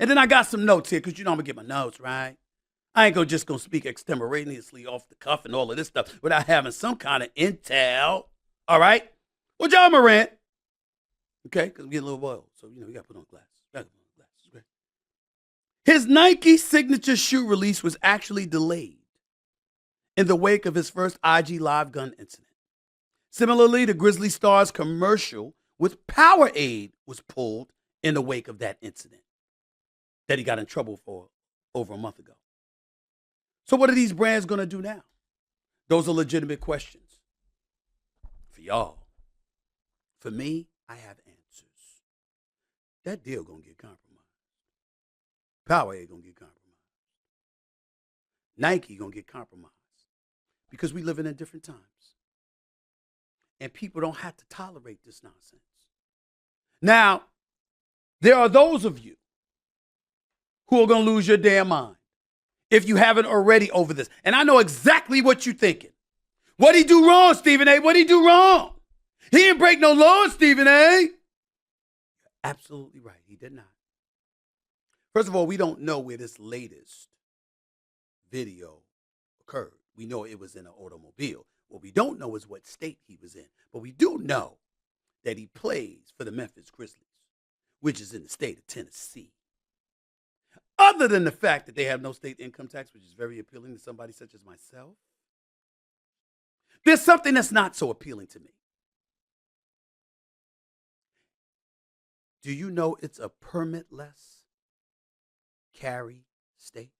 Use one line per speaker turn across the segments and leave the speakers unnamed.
And then I got some notes here because you know I'm going to get my notes, right? I ain't just going to speak extemporaneously off the cuff and all of this stuff without having some kind of intel. All right? Well, Ja Morant, okay, because we get a little boiled. So, you know, you got to put on glasses. Okay? His Nike signature shoe release was actually delayed in the wake of his first IG Live gun incident. Similarly, the Grizzly Stars commercial with Powerade was pulled in the wake of that incident that he got in trouble for over a month ago. So what are these brands going to do now? Those are legitimate questions for y'all. For me, I have answers. That deal going to get compromised. Powerade going to get compromised. Nike going to get compromised because we living in different times. And people don't have to tolerate this nonsense. Now, there are those of you who are going to lose your damn mind if you haven't already over this. And I know exactly what you're thinking. What'd he do wrong, Stephen A? What'd he do wrong? He didn't break no laws, Stephen A. You're absolutely right. He did not. First of all, we don't know where this latest video occurred. We know it was in an automobile. What we don't know is what state he was in. But we do know that he plays for the Memphis Grizzlies, which is in the state of Tennessee. Other than the fact that they have no state income tax, which is very appealing to somebody such as myself, there's something that's not so appealing to me. Do you know it's a permitless carry state?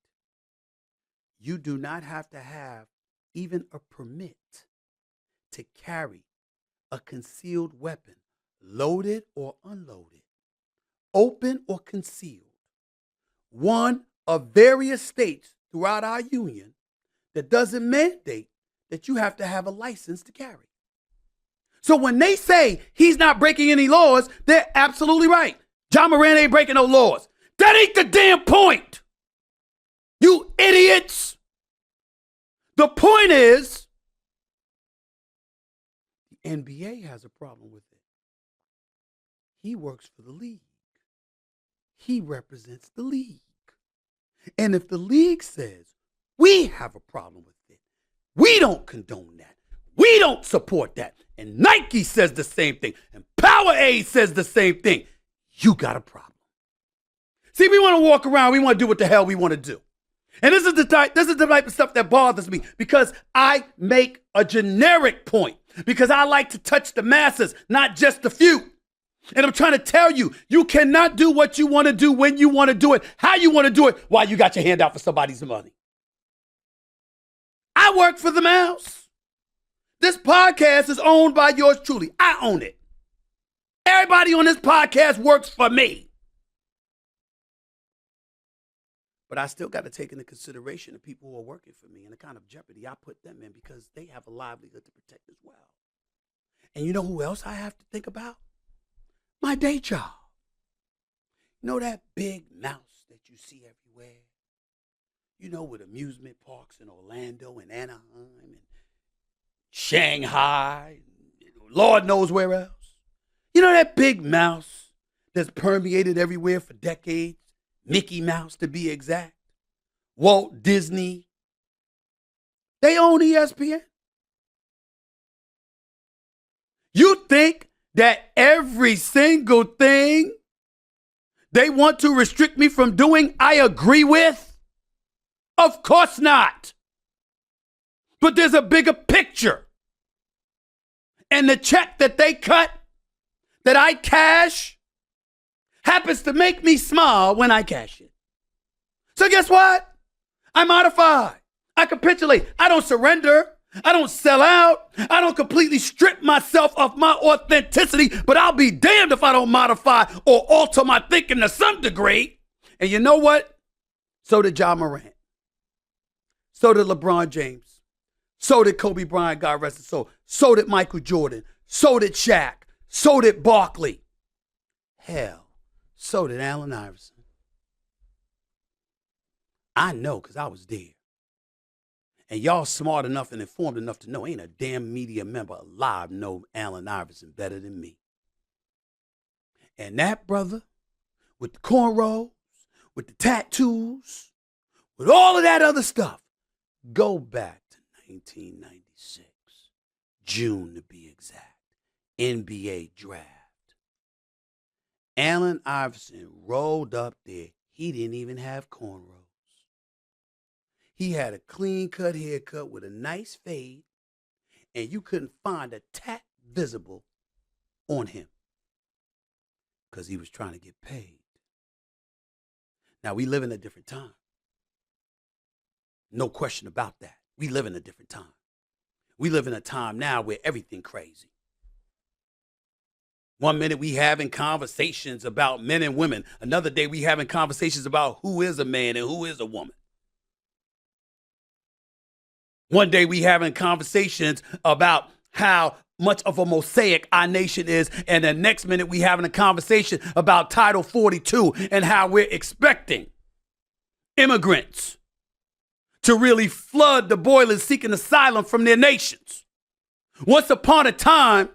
You do not have to have even a permit to carry a concealed weapon, loaded or unloaded, open or concealed. One of various states throughout our union that doesn't mandate that you have to have a license to carry. So when they say he's not breaking any laws, they're absolutely right. Ja Morant ain't breaking no laws. That ain't the damn point. You idiots. The point is, the NBA has a problem with it. He works for the league. He represents the league. And if the league says, we have a problem with it, we don't condone that. We don't support that. And Nike says the same thing. And Powerade says the same thing. You got a problem. See, we want to walk around. We want to do what the hell we want to do. And this is the type of stuff that bothers me because I make a generic point because I like to touch the masses, not just the few. And I'm trying to tell you, you cannot do what you want to do when you want to do it, how you want to do it, while you got your hand out for somebody's money. I work for the mouse. This podcast is owned by yours truly. I own it. Everybody on this podcast works for me. But I still got to take into consideration the people who are working for me and the kind of jeopardy I put them in because they have a livelihood to protect as well. And you know who else I have to think about? My day job. You know that big mouse that you see everywhere? You know, with amusement parks in Orlando and Anaheim and Shanghai, and Lord knows where else. You know that big mouse that's permeated everywhere for decades? Mickey Mouse, to be exact. Walt Disney. They own ESPN. You think that every single thing they want to restrict me from doing, I agree with? Of course not. But there's a bigger picture. And the check that they cut, that I cash, happens to make me smile when I cash it. So guess what? I modify. I capitulate. I don't surrender. I don't sell out. I don't completely strip myself of my authenticity, but I'll be damned if I don't modify or alter my thinking to some degree. And you know what? So did Ja Morant. So did LeBron James. So did Kobe Bryant, God rest his soul. So did Michael Jordan. So did Shaq. So did Barkley. Hell. So did Allen Iverson. I know because I was there. And y'all smart enough and informed enough to know ain't a damn media member alive know Allen Iverson better than me. And that brother with the cornrows, with the tattoos, with all of that other stuff. Go back to 1996, June to be exact, NBA draft. Allen Iverson rolled up there. He didn't even have cornrows. He had a clean-cut haircut with a nice fade, and you couldn't find a tat visible on him because he was trying to get paid. Now, we live in a different time. No question about that. We live in a different time. We live in a time now where everything crazy. One minute we having conversations about men and women. Another day we having conversations about who is a man and who is a woman. One day we having conversations about how much of a mosaic our nation is. And the next minute we having a conversation about Title 42 and how we're expecting immigrants to really flood the boilers seeking asylum from their nations. Once upon a time,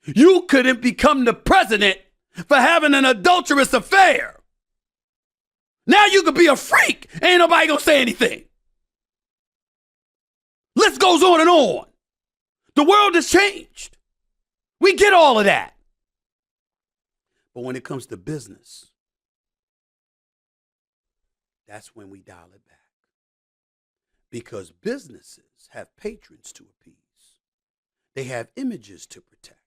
you couldn't become the president for having an adulterous affair. Now you could be a freak. Ain't nobody gonna say anything. List goes on and on. The world has changed. We get all of that. But when it comes to business, that's when we dial it back. Because businesses have patrons to appease. They have images to protect.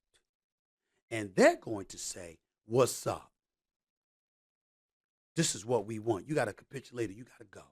And they're going to say, what's up? This is what we want. You got to capitulate or you got to go.